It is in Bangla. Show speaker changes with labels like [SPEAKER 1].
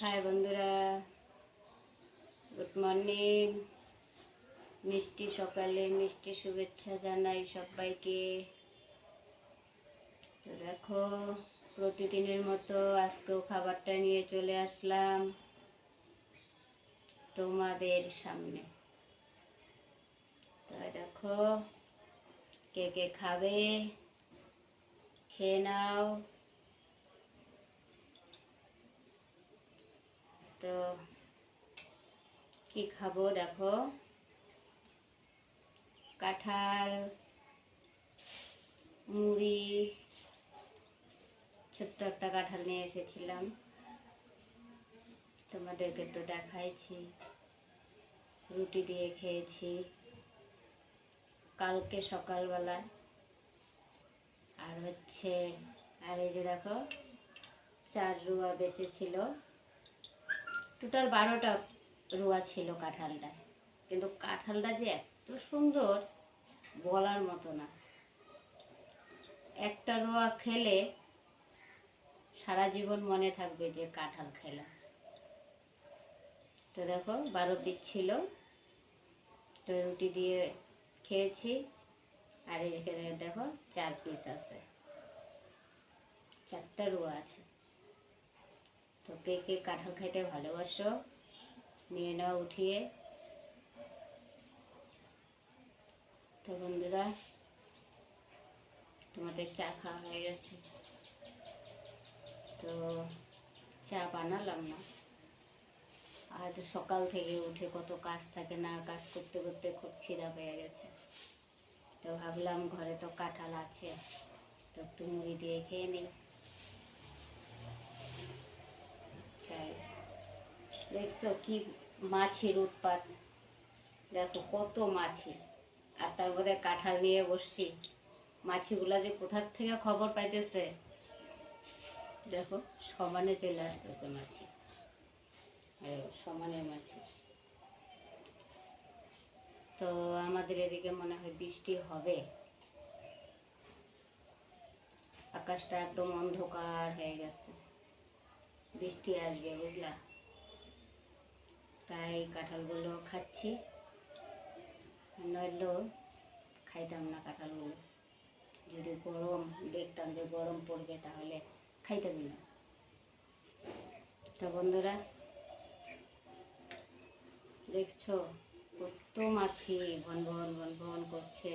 [SPEAKER 1] হাই বন্ধুরা, গুড মর্নিং। মিষ্টি সকালে মিষ্টি শুভেচ্ছা জানাই সবাইকে। তো দেখো, প্রতিদিনের মতো আজকেও খাবারটা নিয়ে চলে আসলাম তোমাদের সামনে। তো দেখো, কে কে খাবে খেয়ে নাও। তো কি খাবো দেখো, কাঁঠাল, মুড়ি, ছোট্ট একটা কাঁঠাল নিয়ে এসেছিলাম, তোমাদেরকে তো দেখাইছি। রুটি দিয়ে খেয়েছি কালকে সকালবেলা। আর হচ্ছে, আর এই যে দেখো, 4 রুয়া বেঁচেছিল। টোটাল 12টা রুয়া ছিল কাঁঠালটা, কিন্তু কাঁঠালটা যে এত সুন্দর বলার মতো না। একটা রুয়া খেলে সারা জীবন মনে থাকবে যে কাঁঠাল খেলাম। তো দেখো 12 পিস ছিল, তো রুটি দিয়ে খেয়েছি। আর এখানে দেখো 4 পিস আছে, 4টা রুয়া আছে। তো কে কে কাঁঠাল খাইতে ভালোবাসো নিয়ে নাও উঠিয়ে। তো বন্ধুরা, তোমাদের চা খাওয়া হয়ে গেছে, তো চা বানালাম না। আর সকাল থেকে উঠে কত কাজ থাকে না, কাজ করতে করতে খুব খিদা পেয়ে গেছে। তো ভাবলাম ঘরে তো কাঁঠাল আছে, তো একটু মুড়ি দিয়ে খেয়ে নিই। তাই দেখছো কি মাছির উৎপাত, দেখো কত মাছি। আর তার মধ্যে কাঁঠাল নিয়ে বসছি, মাছিগুলা যে কোথার থেকে খবর পাইতেছে দেখো, সমানে চলে আসতেছে মাছি, সমানে মাছি। তো আমাদের এদিকে মনে হয় বৃষ্টি হবে, আকাশটা একদম অন্ধকার হয়ে গেছে, বৃষ্টি আসবে বুঝলা। তাই কাঁঠালগুলো খাচ্ছি, নইলেও খাইতাম না কাঁঠালগুলো। যদি গরম দেখতাম যে গরম পড়বে তাহলে খাইতামই না। তো বন্ধুরা দেখছো কত মাছি ভন ভন ভন ভন করছে।